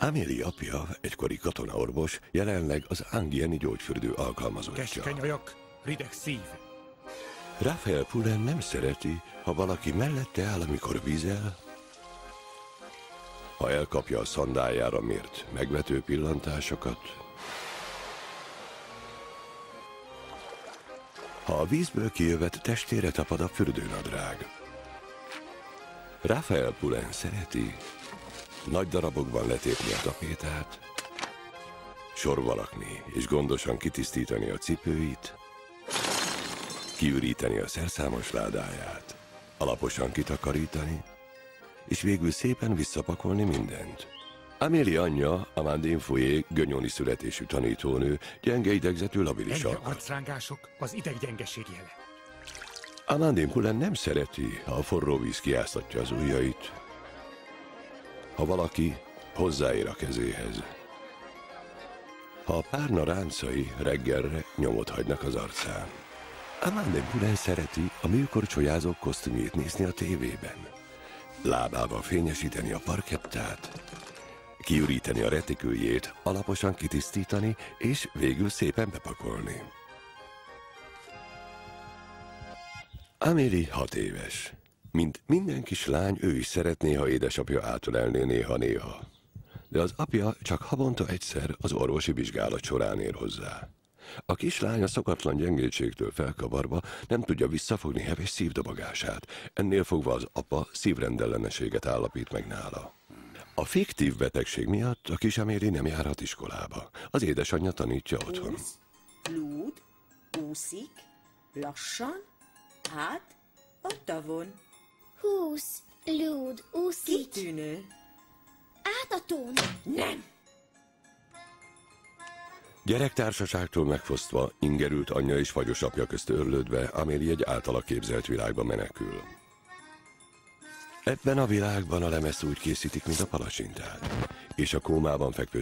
Amélie apja, egykori katonaorvos, jelenleg az Anguieni gyógyfürdő alkalmazottja. Keskeny ajak, rideg szív. Raphael Pullen nem szereti, ha valaki mellette áll, amikor vizel, ha elkapja a szandájára mért megvető pillantásokat, ha a vízből kijövet testére tapad a fürdőnadrág. Raphael Pullen szereti nagy darabokban letépni a tapétát, sorba lakni és gondosan kitisztítani a cipőit, kiüríteni a szerszámos ládáját, alaposan kitakarítani, és végül szépen visszapakolni mindent. Amélie anyja, Amandine Fouillé, gönyoni születésű tanítónő, gyenge idegzetű labilis Ennyi alkat. arcrángások az ideggyengeség jele. Amandine Pullen nem szereti, ha a forró víz kiáztatja az ujjait, ha valaki hozzáér a kezéhez, ha a párna ráncai reggelre nyomot hagynak az arcán. Amandine Pullen szereti a műkorcsolyázók kosztümjét nézni a tévében, lábával fényesíteni a parkettát, kiüríteni a retiküljét, alaposan kitisztítani, és végül szépen bepakolni. Amélie 6 éves. Mint minden kislány, ő is szeretné, ha édesapja átölelné néha-néha. De az apja csak havonta egyszer az orvosi vizsgálat során ér hozzá. A kislány a szokatlan gyengétségtől felkavarva nem tudja visszafogni heves szívdobogását. Ennél fogva az apa szívrendellenességet állapít meg nála. A fiktív betegség miatt a kis Amélie nem járhat iskolába. Az édesanyja tanítja otthon. Úsz, lúd, úszik, lassan, át a tavon. Húsz, lúd, úszik. Kitűnő. Át a tón. Nem! Gyerektársaságtól megfosztva, ingerült anyja és fagyos apja közt örlődve, Amélie egy általa képzelt világba menekül. Ebben a világban a lemezt úgy készítik, mint a palacsintát, és a kómában fekvő